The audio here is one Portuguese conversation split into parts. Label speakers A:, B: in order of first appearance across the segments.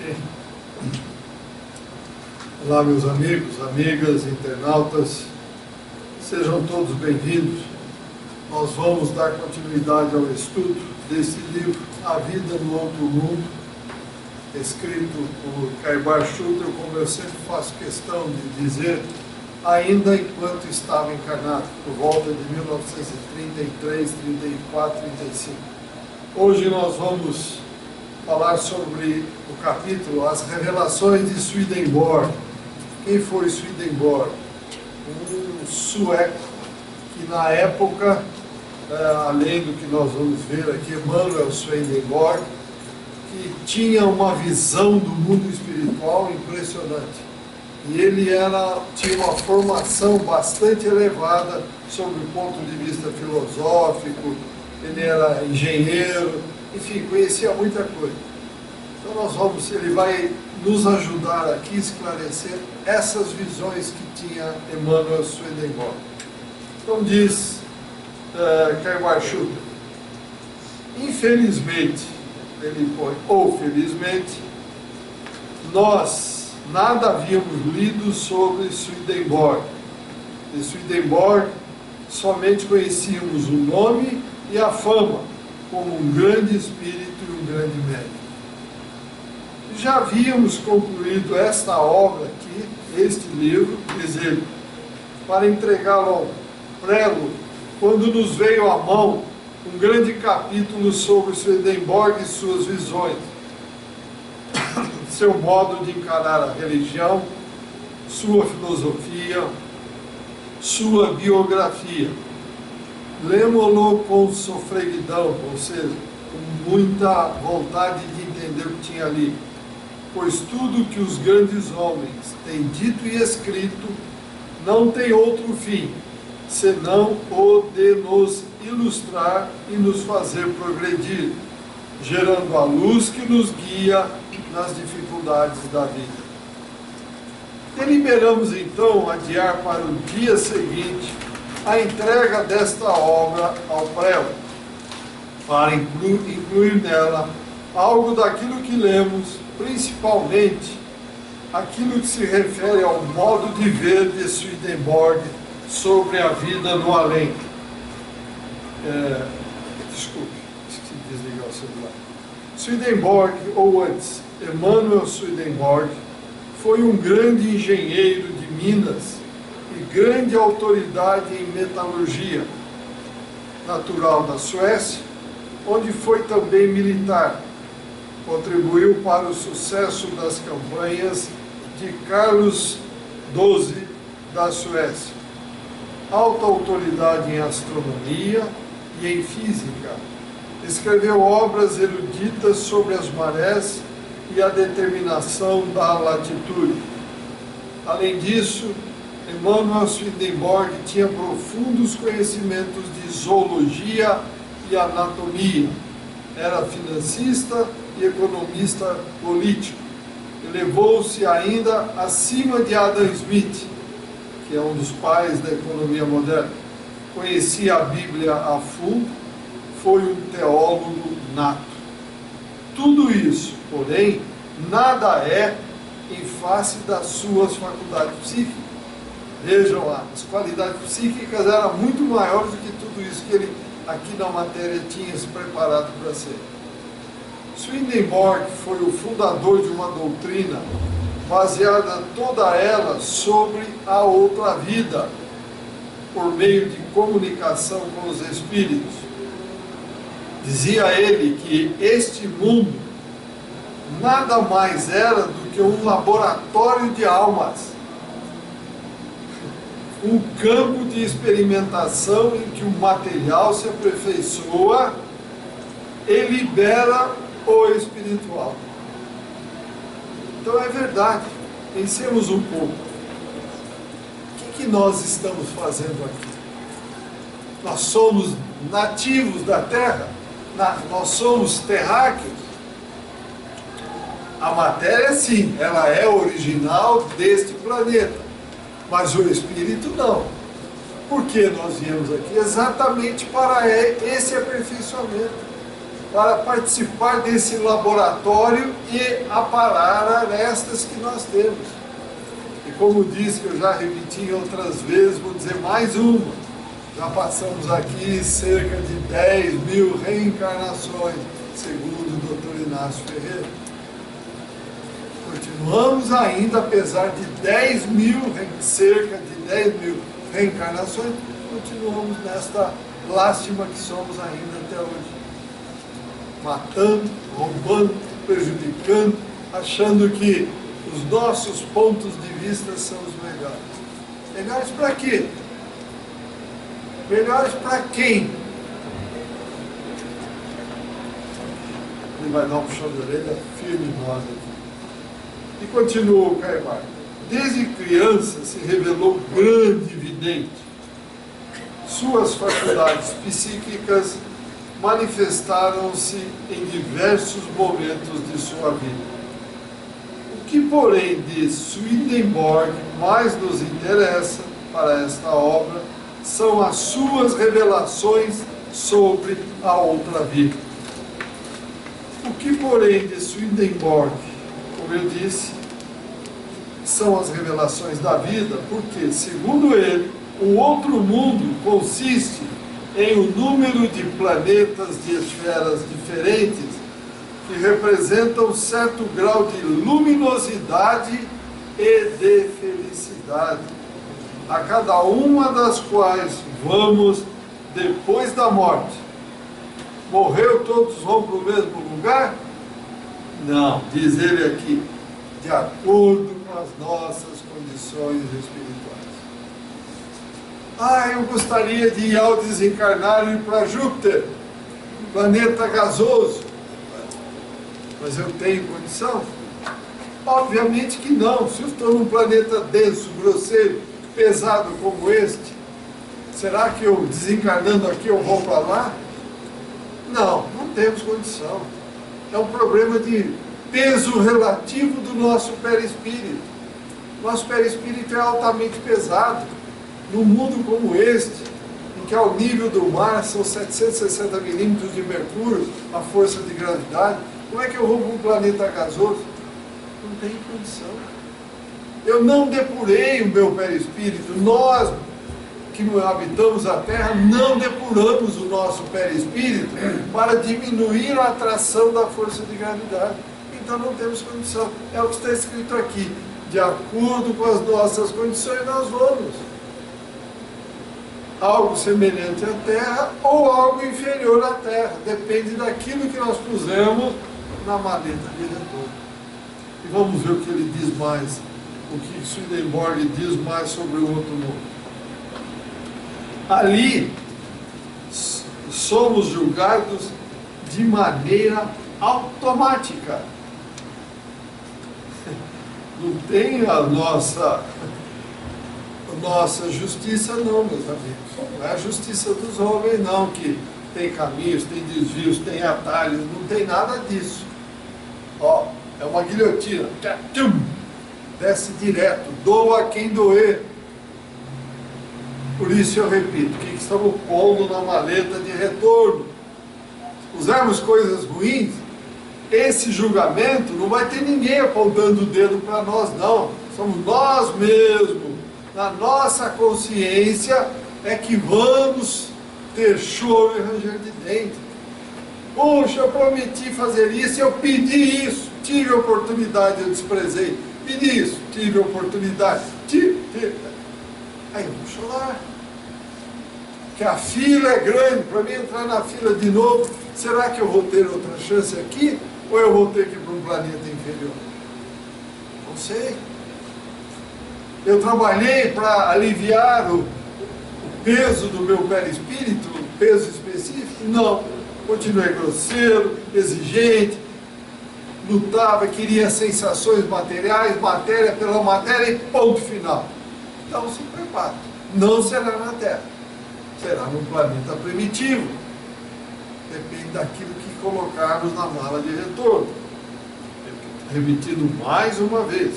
A: Ok. Olá, meus amigos, amigas, internautas, sejam todos bem-vindos. Nós vamos dar continuidade ao estudo desse livro, A Vida no Outro Mundo, escrito por Kaibar Schutter, como eu sempre faço questão de dizer, ainda enquanto estava encarnado, por volta de 1933, 34, 35. Hoje nós vamos falar sobre o capítulo As Revelações de Swedenborg. Quem foi Swedenborg? Um sueco que na época, além do que nós vamos ver aqui, Emanuel Swedenborg, que tinha uma visão do mundo espiritual impressionante. E ele tinha uma formação bastante elevada sob o ponto de vista filosófico, ele era engenheiro, enfim, conhecia muita coisa. Então ele vai nos ajudar aqui a esclarecer essas visões que tinha Emanuel Swedenborg. Então diz Kaibar Schutter, infelizmente, ele põe, ou felizmente, nós nada havíamos lido sobre Swedenborg. De Swedenborg somente conhecíamos o nome e a fama como um grande espírito e um grande médium. Já havíamos concluído esta obra aqui, este livro, diz ele, para entregá-lo ao prelo, quando nos veio à mão um grande capítulo sobre Swedenborg e suas visões, seu modo de encarar a religião, sua filosofia, sua biografia. Lemos-lo com sofreguidão, ou seja, com muita vontade de entender o que tinha ali, pois tudo que os grandes homens têm dito e escrito não tem outro fim, senão o de nos ilustrar e nos fazer progredir, gerando a luz que nos guia nas dificuldades da vida. Deliberamos então adiar para o dia seguinte a entrega desta obra ao prelo, para incluir nela algo daquilo que lemos, principalmente aquilo que se refere ao modo de ver de Swedenborg sobre a vida no além. Desculpe, esqueci de desligar o celular. Swedenborg, ou antes, Emanuel Swedenborg, foi um grande engenheiro de Minas e grande autoridade em metalurgia, natural da Suécia, onde foi também militar. Contribuiu para o sucesso das campanhas de Carlos XII da Suécia. Alta autoridade em astronomia e em física. Escreveu obras eruditas sobre as marés e a determinação da latitude. Além disso, Emanuel Swedenborg tinha profundos conhecimentos de zoologia e anatomia. Era financista e economista político. Elevou-se ainda acima de Adam Smith, que é um dos pais da economia moderna. Conhecia a Bíblia a fundo, foi um teólogo nato. Tudo isso, porém, nada é em face das suas faculdades psíquicas. Vejam lá, as qualidades psíquicas eram muito maiores do que tudo isso que ele, aqui na matéria, tinha se preparado para ser. Swedenborg foi o fundador de uma doutrina baseada toda ela sobre a outra vida, por meio de comunicação com os espíritos. Dizia ele que este mundo nada mais era do que um laboratório de almas, um campo de experimentação em que o material se aperfeiçoa e libera o espiritual. Então é verdade, pensemos um pouco. O que nós estamos fazendo aqui? Nós somos nativos da Terra? Nós somos terráqueos? A matéria, sim, ela é original deste planeta, mas o espírito não. Por que nós viemos aqui? Exatamente para esse aperfeiçoamento. para participar desse laboratório e aparar arestas que nós temos. E como disse, que eu já repeti em outras vezes, vou dizer mais uma. Já passamos aqui cerca de 10.000 reencarnações, segundo o Dr. Inácio Ferreira. Continuamos ainda, apesar de cerca de 10.000 reencarnações, continuamos nesta lástima que somos ainda até hoje. Matando, roubando, prejudicando, achando que os nossos pontos de vista são os melhores. Melhores para quê? Melhores para quem? Ele vai dar um puxão de orelha firme em nós aqui. E continua o Caimar. Desde criança se revelou grande vidente. Suas faculdades psíquicas manifestaram-se em diversos momentos de sua vida. O que, porém, de Swedenborg mais nos interessa para esta obra são as suas revelações sobre a outra vida. O que, porém, de Swedenborg, como eu disse, são as revelações da vida, porque, segundo ele, o outro mundo consiste em um número de planetas de esferas diferentes que representam certo grau de luminosidade e de felicidade, a cada uma das quais vamos depois da morte. Morreu, todos vão para o mesmo lugar? Não, diz ele aqui, de acordo com as nossas condições espirituais. Eu gostaria de ir ao desencarnar e ir para Júpiter, planeta gasoso. Mas eu tenho condição? Obviamente que não. Se eu estou num planeta denso, grosseiro, pesado como este, será que eu, desencarnando aqui, eu vou para lá? Não, não temos condição. É um problema de peso relativo do nosso perispírito. Nosso perispírito é altamente pesado. Num mundo como este, em que ao nível do mar são 760 milímetros de mercúrio, a força de gravidade, como é que eu vou para um planeta gasoso? Não tem condição. Eu não depurei o meu perispírito. Nós, que habitamos a Terra, não depuramos o nosso perispírito para diminuir a atração da força de gravidade. Então não temos condição. É o que está escrito aqui. De acordo com as nossas condições, nós vamos. Algo semelhante à Terra ou algo inferior à Terra. Depende daquilo que nós pusemos na maleta de retorno. E vamos ver o que ele diz mais. O que Swedenborg diz mais sobre o outro mundo. Ali somos julgados de maneira automática. Não tem a nossa justiça não, meus amigos. Não é a justiça dos homens não, que tem caminhos, tem desvios, tem atalhos, não tem nada disso. Ó, é uma guilhotina. Desce direto, doa quem doer. Por isso eu repito, o que estamos pondo na maleta de retorno? Se pusermos coisas ruins, esse julgamento não vai ter ninguém apontando o dedo para nós, não. Somos nós mesmos, na nossa consciência, é que vamos ter choro e ranger de dente. Poxa, eu prometi fazer isso, eu pedi isso, tive a oportunidade, eu desprezei. Pedi isso, tive a oportunidade, Aí eu vou chorar. Que a fila é grande, para mim entrar na fila de novo, será que eu vou ter outra chance aqui? Ou eu vou ter que ir para um planeta inferior? Não sei. Eu trabalhei para aliviar o peso do meu perispírito, o peso específico? Não. Continuei grosseiro, exigente, lutava, queria sensações materiais, matéria pela matéria e ponto final. Então se prepare. Não será na Terra. Será num planeta primitivo. Depende daquilo que colocarmos na mala de retorno. Repetindo mais uma vez.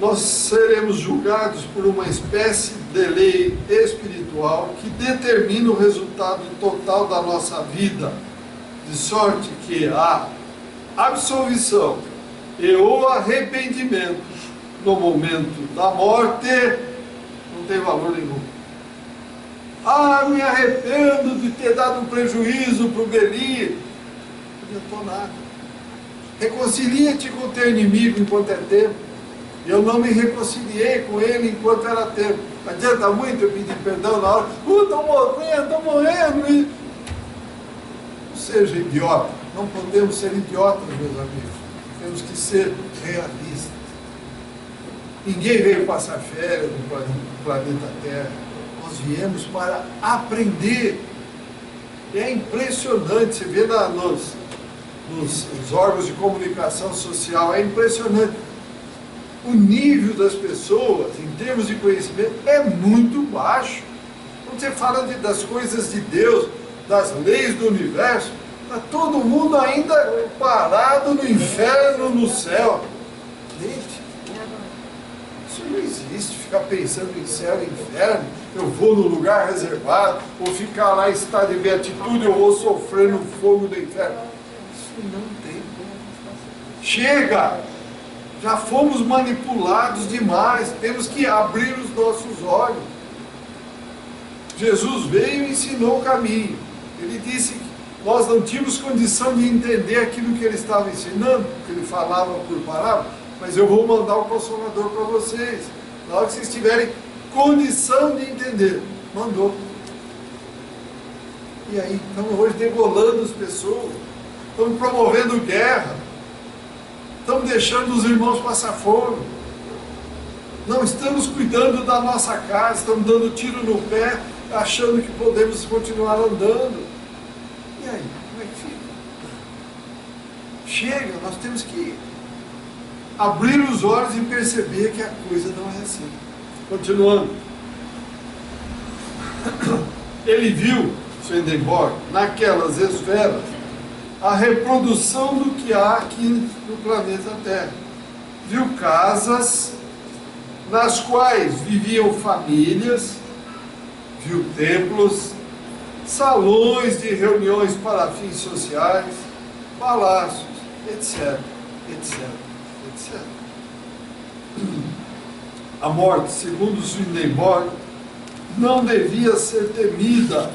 A: nós seremos julgados por uma espécie de lei espiritual que determina o resultado total da nossa vida, de sorte que a absolvição e o arrependimento no momento da morte não tem valor nenhum. Ah, me arrependo de ter dado um prejuízo para o Beli. Não adiantou nada. Reconcilia-te com o teu inimigo enquanto é tempo. Eu não me reconciliei com ele enquanto era tempo. Adianta muito eu pedir perdão na hora. Estou morrendo, estou morrendo. Não seja idiota. Não podemos ser idiotas, meus amigos. Temos que ser realistas. Ninguém veio passar férias no planeta Terra. Nós viemos para aprender. É impressionante. Você vê nos órgãos de comunicação social, é impressionante. O nível das pessoas, em termos de conhecimento, é muito baixo. Quando você fala das coisas de Deus, das leis do universo, está todo mundo ainda parado no inferno, no céu. Gente, isso não existe, ficar pensando em céu e inferno. Eu vou no lugar reservado, ou ficar lá em estado de beatitude, eu vou sofrer no fogo do inferno. Isso não tem. Chega! Já fomos manipulados demais, temos que abrir os nossos olhos. Jesus veio e ensinou o caminho. Ele disse que nós não tínhamos condição de entender aquilo que ele estava ensinando, que ele falava por palavra, mas eu vou mandar o Consolador para vocês. Na hora que vocês tiverem condição de entender, mandou. E aí, estamos hoje degolando as pessoas, estamos promovendo guerra, estamos deixando os irmãos passar fome, não estamos cuidando da nossa casa, estamos dando tiro no pé, achando que podemos continuar andando. E aí, como é que fica? Chega, nós temos que abrir os olhos e perceber que a coisa não é assim. Continuando. Ele viu, Swedenborg, naquelas esferas, a reprodução do que há aqui no planeta Terra. Viu casas nas quais viviam famílias, viu templos, salões de reuniões para fins sociais, palácios, etc, etc, etc. A morte, segundo Swedenborg, não devia ser temida,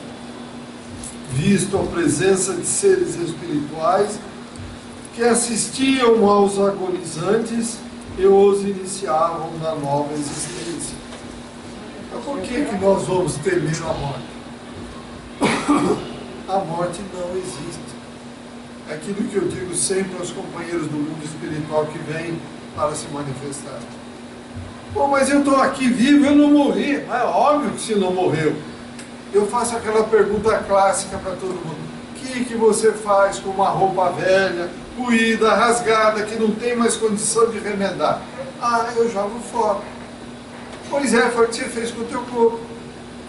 A: visto a presença de seres espirituais que assistiam aos agonizantes e os iniciavam na nova existência. Então, por que nós vamos temer a morte? A morte não existe. É aquilo que eu digo sempre aos companheiros do mundo espiritual que vêm para se manifestar. Pô, mas eu estou aqui vivo, eu não morri. É óbvio que você não morreu. Eu faço aquela pergunta clássica para todo mundo. O que você faz com uma roupa velha, puída, rasgada, que não tem mais condição de remendar? Ah, eu jogo fora. Pois é, foi o que você fez com o teu corpo.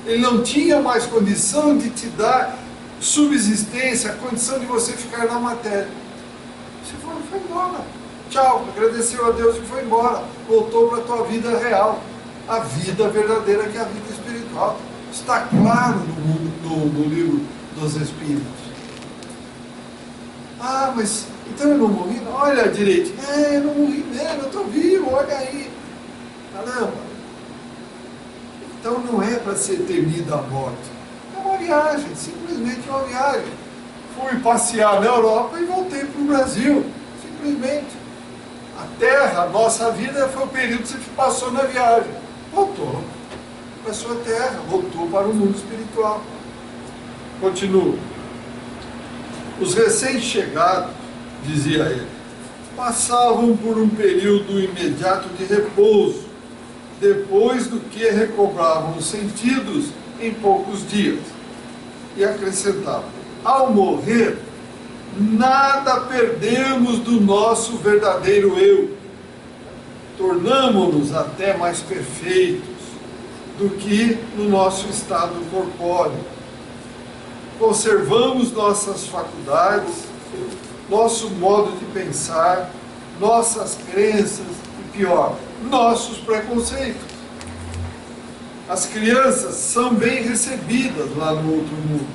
A: Ele não tinha mais condição de te dar subsistência, a condição de você ficar na matéria. Você foi embora. Tchau, agradeceu a Deus e foi embora. Voltou para a tua vida real. A vida verdadeira, que é a vida espiritual. Está claro no livro dos Espíritos. Ah, mas então eu não morri? Olha direito. Eu não morri mesmo, eu estou vivo, olha aí. Caramba. Então não é para ser temida a morte. É uma viagem, simplesmente uma viagem. Fui passear na Europa e voltei para o Brasil. Simplesmente. A Terra, a nossa vida, foi o período que você passou na viagem. Voltou para a sua terra, voltou para o mundo espiritual. Continua. Os recém-chegados, dizia ele, passavam por um período imediato de repouso, depois do que recobravam os sentidos em poucos dias. E acrescentava, ao morrer, nada perdemos do nosso verdadeiro eu. Tornamo-nos até mais perfeitos do que no nosso estado corpóreo. Conservamos nossas faculdades, nosso modo de pensar, nossas crenças e, pior, nossos preconceitos. As crianças são bem recebidas lá no outro mundo,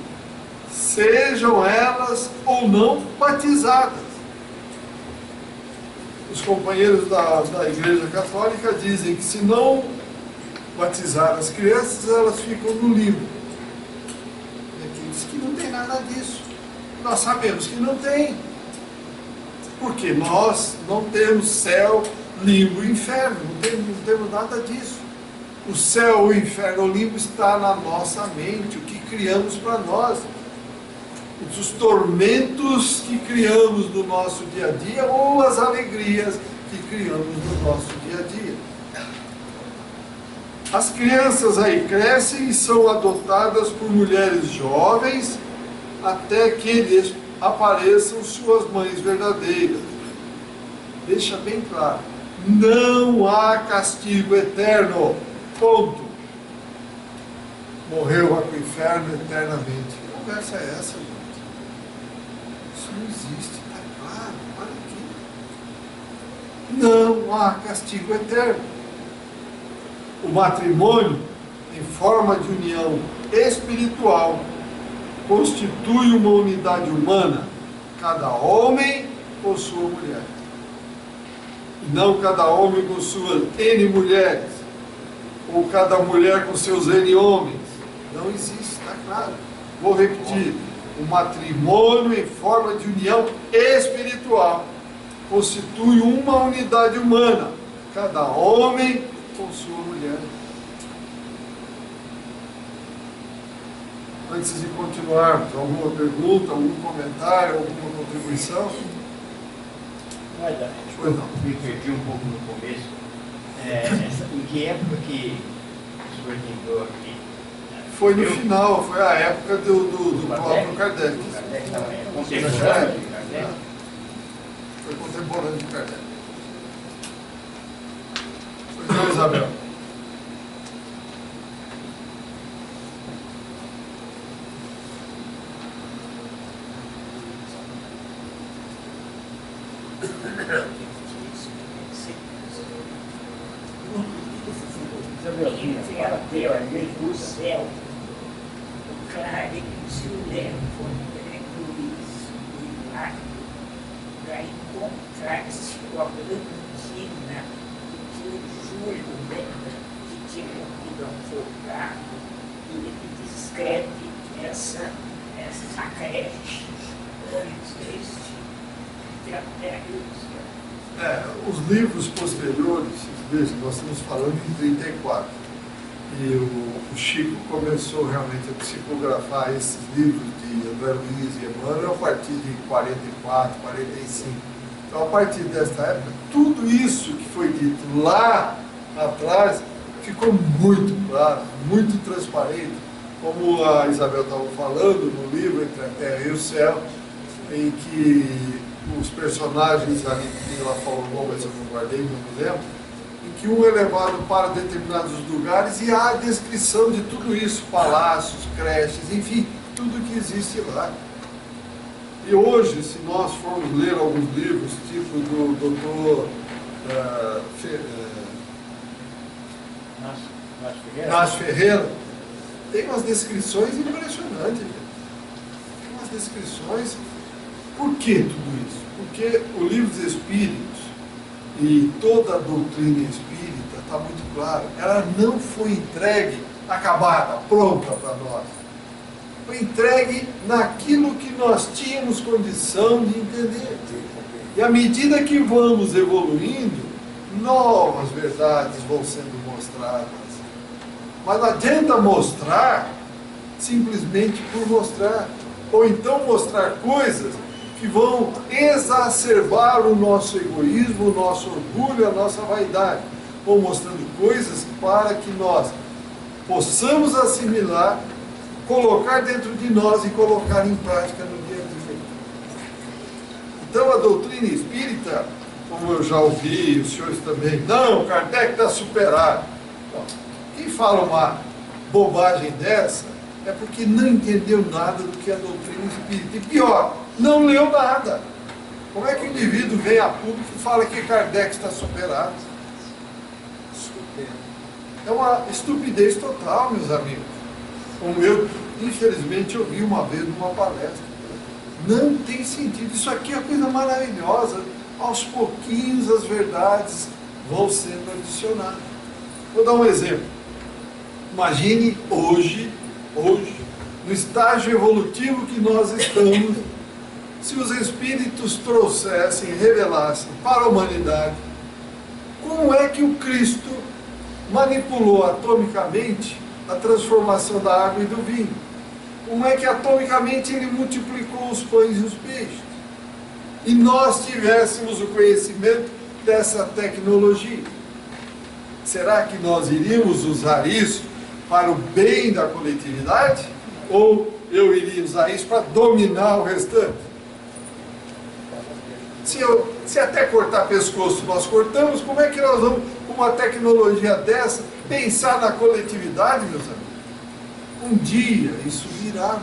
A: sejam elas ou não batizadas. Os companheiros da Igreja Católica dizem que se não batizar as crianças, elas ficam no limbo. E aqui diz que não tem nada disso. Nós sabemos que não tem. Porque nós não temos céu, limbo e inferno. Não temos nada disso. O céu, o inferno, o limbo está na nossa mente, o que criamos para nós. Os tormentos que criamos no nosso dia a dia ou as alegrias que criamos no nosso dia a dia. As crianças aí crescem e são adotadas por mulheres jovens até que lhes apareçam suas mães verdadeiras. Deixa bem claro, não há castigo eterno, ponto. Morreu, vai para o inferno eternamente. Que conversa é essa, gente? Isso não existe, está claro, olha aqui. Não há castigo eterno. O matrimônio, em forma de união espiritual, constitui uma unidade humana, cada homem com sua mulher. E não cada homem com suas N mulheres, ou cada mulher com seus N homens. Não existe, está claro. Vou repetir. O matrimônio, em forma de união espiritual, constitui uma unidade humana, cada homem com sua mulher. Antes de continuarmos, alguma pergunta, algum comentário, alguma contribuição?
B: Pois não. Me perdi um pouco no começo. Em que época que o senhor lembrou aqui?
A: Foi no final, foi a época do próprio Kardec.
B: Kardec também é contemporâneo de Kardec?
A: Foi contemporâneo de Kardec. Pois não, Isabel?
C: Pela lei do céu, o Kardec se leva para encontrar-se com a Blandina, que o Júlio lembra que tinha morrido afogado, e ele descreve essa creche antes deste trabalho.
A: Os livros posteriores, veja, nós estamos falando em 34. E o Chico começou realmente a psicografar esses livros de André Luiz e Emmanuel a partir de 44, 45. Então, a partir desta época, tudo isso que foi dito lá atrás ficou muito claro, muito transparente. Como a Isabel estava falando no livro Entre a Terra e o Céu, em que os personagens ali, que ela falou, mas eu não guardei, não me lembro, em que um é levado para determinados lugares e há a descrição de tudo isso, palácios, creches, enfim, tudo que existe lá. E hoje, se nós formos ler alguns livros, tipo do Dr. Inácio Ferreira, tem umas descrições impressionantes. Tem umas descrições. Por que tudo isso? Porque o Livro dos Espíritos e toda a doutrina espírita está muito clara. Ela não foi entregue acabada, pronta para nós. Foi entregue naquilo que nós tínhamos condição de entender. E à medida que vamos evoluindo, novas verdades vão sendo mostradas. Mas não adianta mostrar simplesmente por mostrar. Ou então mostrar coisas que vão exacerbar o nosso egoísmo, o nosso orgulho, a nossa vaidade. Vão mostrando coisas para que nós possamos assimilar, colocar dentro de nós e colocar em prática no dia a dia. Então a doutrina espírita, como eu já ouvi, e os senhores também, não, Kardec está superado. Bom, quem fala uma bobagem dessa é porque não entendeu nada do que é a doutrina espírita. E pior, não leu nada. Como é que o indivíduo vem a público e fala que Kardec está superado? É uma estupidez total, meus amigos. Como eu, infelizmente, ouvi uma vez numa palestra. Não tem sentido. Isso aqui é uma coisa maravilhosa. Aos pouquinhos as verdades vão sendo adicionadas. Vou dar um exemplo. Imagine hoje, no estágio evolutivo que nós estamos, se os Espíritos trouxessem, revelassem para a humanidade como é que o Cristo manipulou atomicamente a transformação da água e do vinho. Como é que atomicamente ele multiplicou os pães e os peixes. E nós tivéssemos o conhecimento dessa tecnologia. Será que nós iríamos usar isso para o bem da coletividade? Ou eu iria usar isso para dominar o restante? Se até cortar pescoço nós cortamos, como é que nós vamos, com uma tecnologia dessa, pensar na coletividade, meus amigos? Um dia isso virá,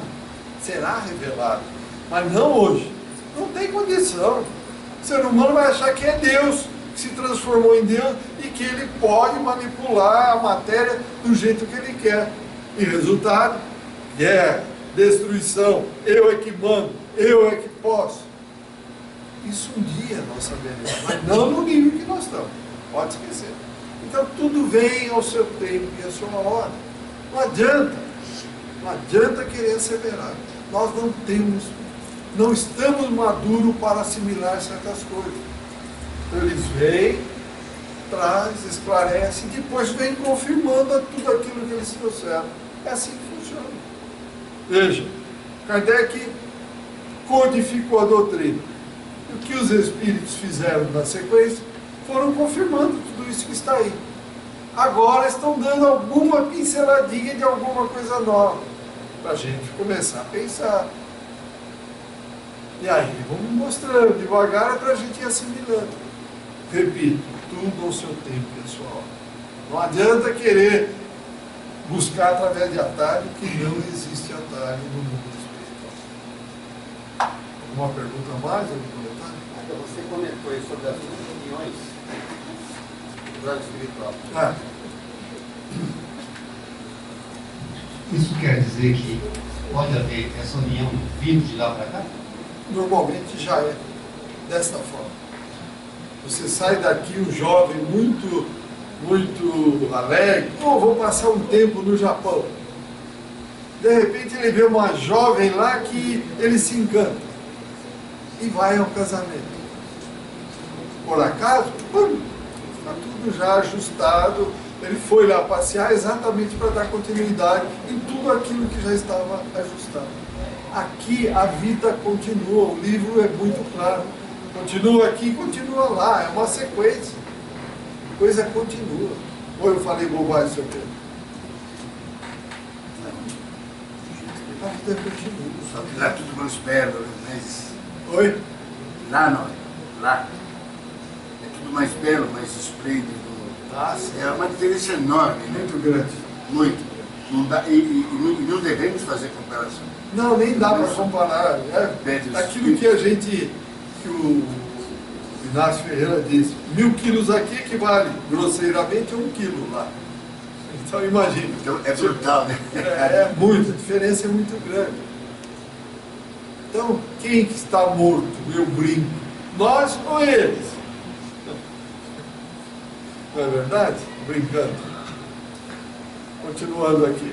A: será revelado, mas não hoje. Não tem condição. O ser humano vai achar que é Deus, que se transformou em Deus e que ele pode manipular a matéria do jeito que ele quer. E resultado, guerra, destruição, eu é que mando, eu é que posso. Isso um dia nós saberemos, mas não no nível que nós estamos. Pode esquecer. Então tudo vem ao seu tempo e à sua hora. Não adianta querer acelerar. Nós não estamos maduros para assimilar certas coisas. Então, eles vêm, traz, esclarece e depois vem confirmando tudo aquilo que eles trouxeram. É assim que funciona. Veja, Kardec codificou a doutrina. O que os Espíritos fizeram na sequência foram confirmando tudo isso que está aí. Agora estão dando alguma pinceladinha de alguma coisa nova, para a gente começar a pensar. E aí, vamos mostrando devagar para a gente ir assimilando. Repito, tudo ao seu tempo e à sua hora. Não adianta querer buscar através de atalho, que não existe atalho no mundo espiritual. Alguma pergunta a mais? Algum comentário?
D: Você comentou aí sobre as reuniões do plano espiritual.
E: Isso quer dizer que pode haver essa união vindo de lá para cá?
A: Normalmente já é desta forma. Você sai daqui, um jovem muito alegre, vou passar um tempo no Japão. De repente ele vê uma jovem lá que ele se encanta e vai ao casamento. Por acaso, está tudo já ajustado. Ele foi lá passear exatamente para dar continuidade em tudo aquilo que já estava ajustado. Aqui a vida continua, o livro é muito claro. Continua aqui, continua lá, é uma sequência. A coisa continua. Ou eu falei bobagem, seu Pedro? A vida continua.
F: Só que lá tudo mais belo, mas...
A: Oi?
F: Lá não, lá. É tudo mais belo, mais esplêndido. É uma diferença enorme, né?
A: Muito grande.
F: Muito. Não dá, e não devemos fazer comparação.
A: Não, nem dá para comparar. Aquilo que o Inácio Ferreira disse, 1000 quilos aqui equivale grosseiramente a 1 quilo lá. Então imagina.
F: Então é brutal, né?
A: É muito, a diferença é muito grande. Então, quem que está morto, eu brinco? Nós ou eles? Não é verdade? Brincando. Continuando aqui.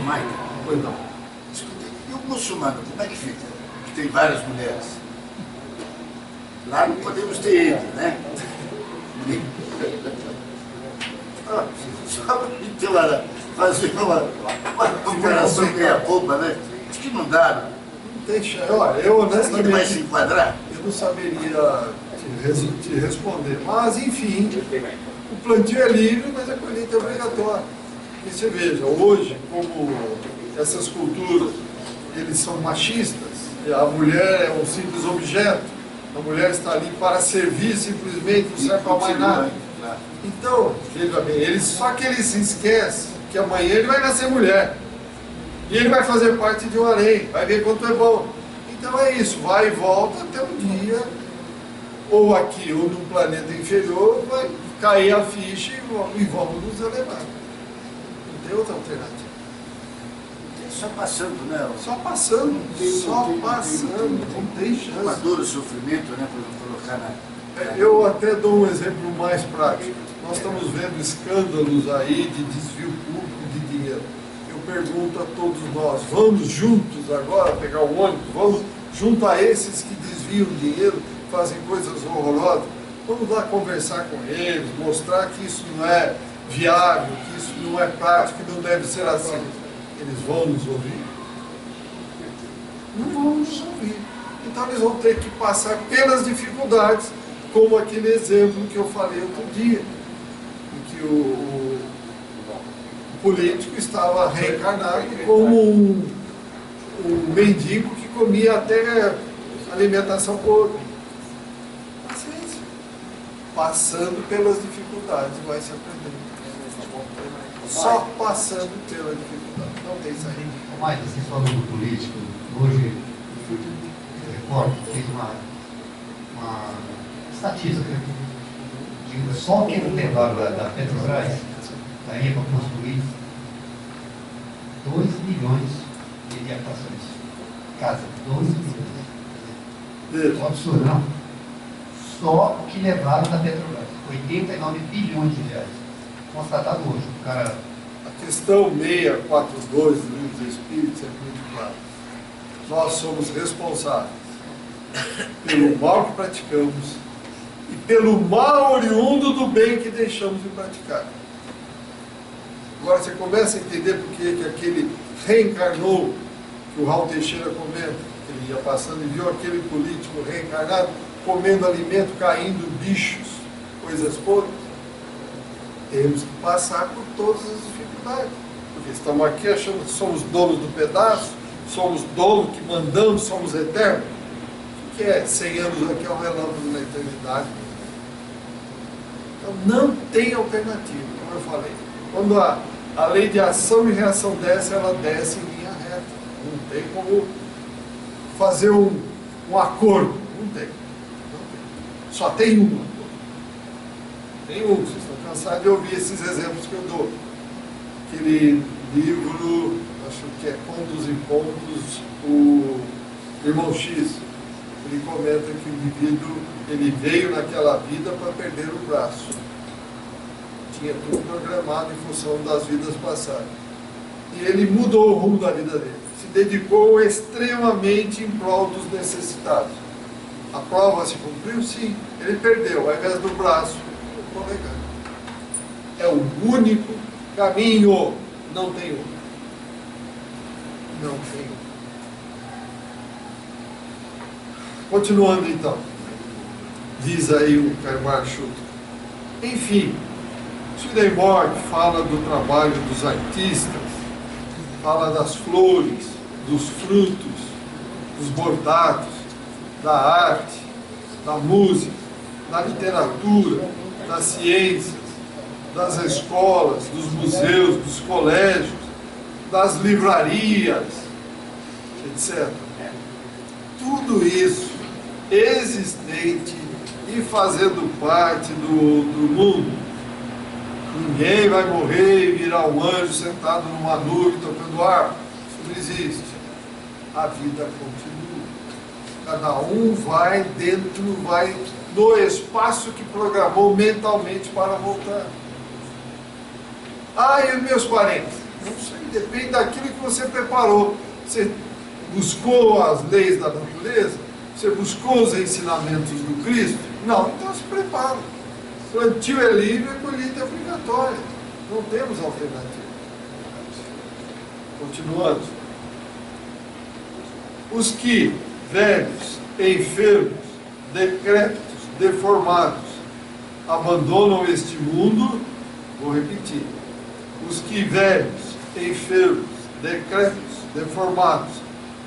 F: Mike,
A: Pois não.
F: escuta, e o muçulmano, como é que fica? Que tem várias mulheres. Lá não podemos ter ele, né? Só para fazer uma comparação meia boba, né? Acho que não dá, né?
A: Não tem chance. Olha, eu
F: Será que ele vai se
A: honestamente,
F: enquadrar?
A: eu não saberia te responder. Mas, enfim, o plantio é livre, mas a colheita é obrigatória. E você veja, hoje, como essas culturas, eles são machistas, e a mulher é um simples objeto, a mulher está ali para servir simplesmente, não serve para mais nada. Então, veja bem, só que eles se esquecem que amanhã ele vai nascer mulher. E ele vai fazer parte de um harém, vai ver quanto é bom. Então é isso, vai e volta até um dia ou aqui ou num planeta inferior, vai cair a ficha e vamos nos elevar. Não tem outra alternativa.
F: Só passando, né?
A: Só passando, não tem
F: Uma
A: chance.
F: dor, o sofrimento, né? Para colocar na...
A: Eu até dou um exemplo mais prático. Nós estamos vendo escândalos aí de desvio público de dinheiro. Eu pergunto a todos nós, vamos juntos agora pegar o ônibus, vamos junto a esses que desviam dinheiro, fazem coisas horrorosas, vamos lá conversar com eles, mostrar que isso não é viável, que isso não é prático, que não deve ser assim. Eles vão nos ouvir? Não vão nos ouvir. Então eles vão ter que passar pelas dificuldades, como aquele exemplo que eu falei outro dia, em que o político estava reencarnado como um mendigo que comia até alimentação podre. Paciência. Passando pelas dificuldades vai se aprendendo. Só passando pela dificuldade. Não tem saída.
E: Mas vocês falam do político, hoje o Repórter fez uma estatística de só que eles levaram da Petrobras, da para construir 2 milhões de habitações. Casa, 2 milhões. É um absurdo, não? Só o que levaram da Petrobras. 89 bilhões de reais. Constatado hoje. O cara...
A: A questão 642 do Livro dos Espíritos é muito clara. Nós somos responsáveis pelo mal que praticamos e pelo mal oriundo do bem que deixamos de praticar. Agora você começa a entender por que aquele reencarnou, que o Raul Teixeira comenta, que ele ia passando e viu aquele político reencarnado comendo alimento, caindo bichos, coisas podres. Temos que passar por todas as dificuldades, porque estamos aqui achando que somos donos do pedaço, somos donos que mandamos, somos eternos. O que é 100 anos aqui é um relâmpago na eternidade? Então não tem alternativa, como eu falei. Quando a lei de ação e reação desce, ela desce em linha reta. Não tem como fazer um acordo. Não tem. Só tem um acordo. Tem um. Vocês estão cansados de ouvir esses exemplos que eu dou. Aquele livro, acho que é Contos e Pontos, o Irmão X. Ele comenta que o indivíduo, ele veio naquela vida para perder o braço. Tinha tudo programado em função das vidas passadas. E ele mudou o rumo da vida dele. Se dedicou extremamente em prol dos necessitados. A prova se cumpriu? Sim. Ele perdeu, ao invés do braço, o polegar. É o único caminho. Não tem outro. Não tem outro. Continuando então. Diz aí o Karmar Shutra. Enfim, Swedenborg fala do trabalho dos artistas, fala das flores, dos frutos, dos bordados, da arte, da música, da literatura, das ciências, das escolas, dos museus, dos colégios, das livrarias, etc. Tudo isso existente e fazendo parte do mundo. Ninguém vai morrer e virar um anjo sentado numa nuvem tocando harpa. Isso não existe. A vida continua. Cada um vai no espaço que programou mentalmente para voltar. Ah, e os meus parentes? Não sei, depende daquilo que você preparou. Você buscou as leis da natureza? Você buscou os ensinamentos do Cristo? Não, então se prepara. Plantio é livre, a colheita é obrigatória. Não temos alternativa. Continuando. Os que, velhos, enfermos, decrépitos, deformados, abandonam este mundo, vou repetir. Os que, velhos, enfermos, decrépitos, deformados,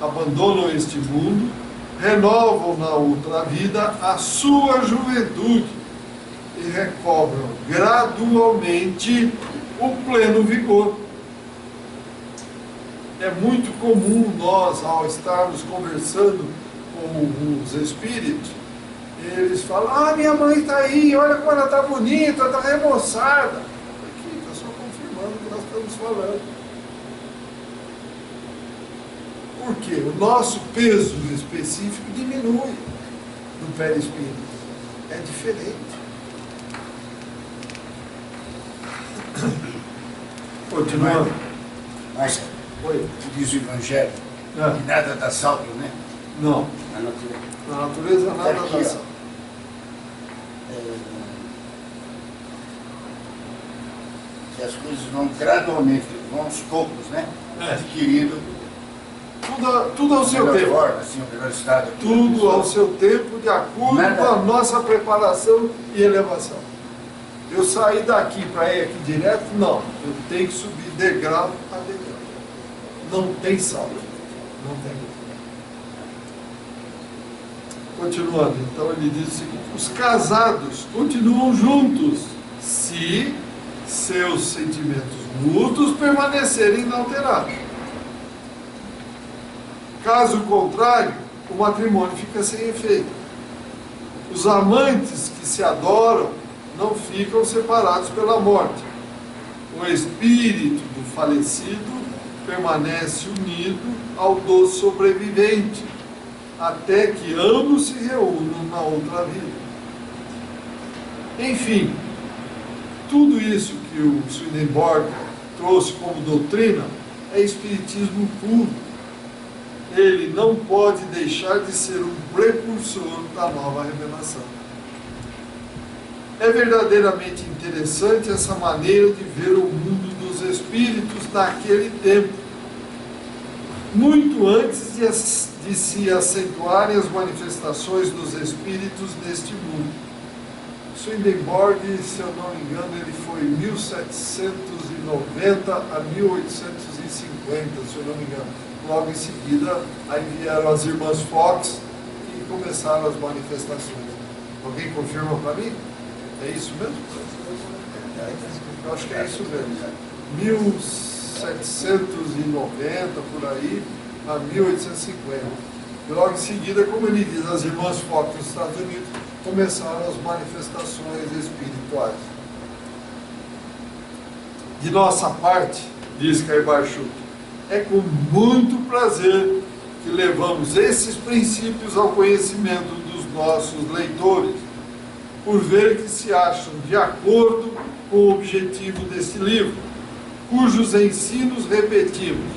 A: abandonam este mundo, renovam na outra vida a sua juventude e recobram gradualmente o pleno vigor. É muito comum nós, ao estarmos conversando com os espíritos, Eles falam, ah, minha mãe está aí, olha como ela está bonita, está remoçada. Aqui, está só confirmando o que nós estamos falando. Por quê? O nosso peso específico diminui no perispírito. É diferente. Continuando.
F: Mas,
A: Oi.
F: diz o Evangelho, que nada dá salto, né?
A: Não.
F: Na natureza.
A: Na natureza nada
F: Aqui,
A: dá
F: ó.
A: salto.
F: Que as coisas vão gradualmente, vão aos poucos, né?
A: É.
F: Adquirindo
A: Tudo ao seu
F: melhor
A: tempo.
F: forma, assim, o melhor estado. aqui da
A: Tudo
F: pessoa.
A: ao seu tempo, de acordo
F: Nada.
A: com a nossa preparação e elevação. Eu sair daqui para ir aqui direto? Não. Eu tenho que subir degrau a degrau. Não tem salto. Não tem. Continuando, então ele diz o seguinte: os casados continuam juntos se seus sentimentos mútuos permanecerem inalterados. Caso contrário, o matrimônio fica sem efeito. Os amantes que se adoram não ficam separados pela morte. O espírito do falecido permanece unido ao do sobrevivente, até que ambos se reúnam na outra vida. Enfim, tudo isso que o Swedenborg trouxe como doutrina é espiritismo puro. Ele não pode deixar de ser um precursor da nova revelação. É verdadeiramente interessante essa maneira de ver o mundo dos espíritos naquele tempo, muito antes de se acentuarem as manifestações dos espíritos neste mundo. Swedenborg, se eu não me engano, ele foi 1790 a 1850, se eu não me engano. Logo em seguida, aí vieram as irmãs Fox e começaram as manifestações. Alguém confirma para mim? É isso mesmo? Eu acho que é isso mesmo. 1790, por aí, a 1850. E logo em seguida, como ele diz, as irmãs Fox nos Estados Unidos começaram as manifestações espirituais. De nossa parte, diz Caibar Schutt, é com muito prazer que levamos esses princípios ao conhecimento dos nossos leitores, por ver que se acham de acordo com o objetivo deste livro, cujos ensinos repetimos,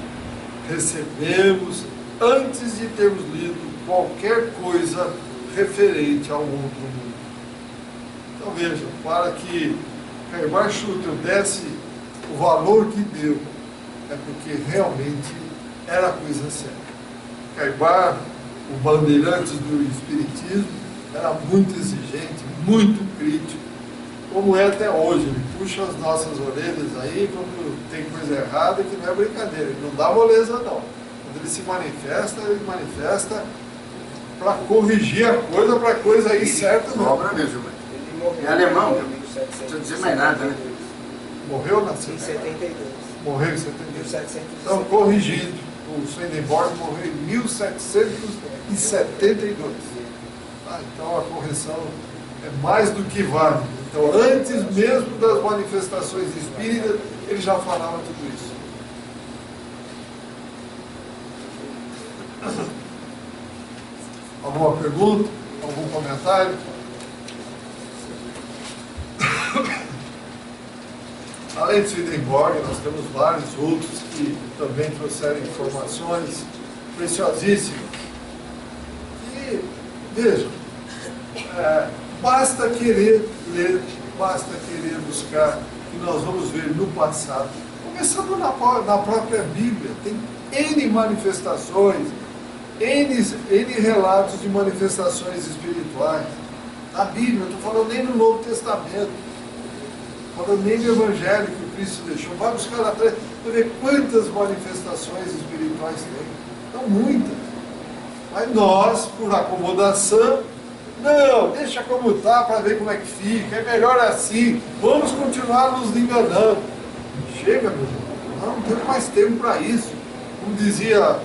A: recebemos antes de termos lido qualquer coisa referente ao outro mundo. Então vejam, para que Caibar Schutt desse o valor que deu, é porque realmente era coisa séria. Caibar, o Bandeirantes do Espiritismo, era muito exigente, muito crítico, como é até hoje. Ele puxa as nossas orelhas aí quando tem coisa errada, que não é brincadeira, ele não dá moleza não. Quando ele se manifesta para corrigir a coisa, para a coisa ir certa não.
F: Obra mesmo, mas é alemão, não precisa dizer mais nada, né?
A: Morreu na
G: Em 72.
A: Morreu em 72.
G: 1772.
A: Então, corrigindo, o Swedenborg morreu em 1772. Então, a correção é mais do que válida. Então, antes mesmo das manifestações espíritas, ele já falava tudo isso. Alguma pergunta? Algum comentário? Além de Swedenborg, nós temos vários outros que também trouxeram informações preciosíssimas. E, vejam, basta querer ler, basta querer buscar, que nós vamos ver no passado. Começando na própria Bíblia, tem N manifestações, N relatos de manifestações espirituais. Na Bíblia, eu estou falando nem no Novo Testamento, falando nem do Evangelho que o Cristo deixou. Vai buscar lá atrás para ver quantas manifestações espirituais tem. Então, muitas. Mas nós, por acomodação, não, deixa como está para ver como é que fica, é melhor assim, vamos continuar nos enganando. Chega, meu irmão, nós não temos mais tempo para isso. Como dizia a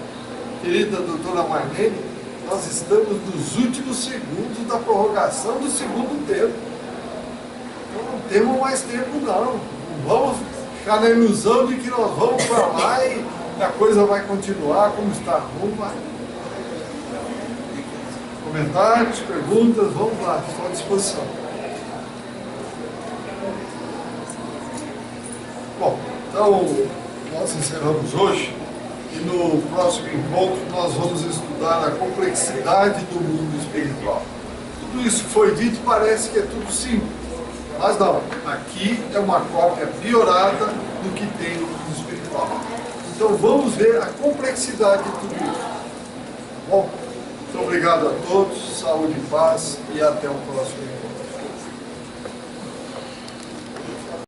A: querida doutora Marlene, Nós estamos nos últimos segundos da prorrogação do segundo tempo. Então não temos mais tempo não. Não vamos ficar na ilusão de que nós vamos para lá e a coisa vai continuar como está. Vamos lá. Comentários, perguntas, vamos lá, estou à disposição. Bom, então nós encerramos hoje e no próximo encontro nós vamos estudar a complexidade do mundo espiritual. Tudo isso que foi dito parece que é tudo simples, mas não, aqui é uma cópia piorada do que tem no mundo espiritual. Então vamos ver a complexidade de tudo isso. Bom, muito obrigado a todos, saúde e paz e até o próximo encontro.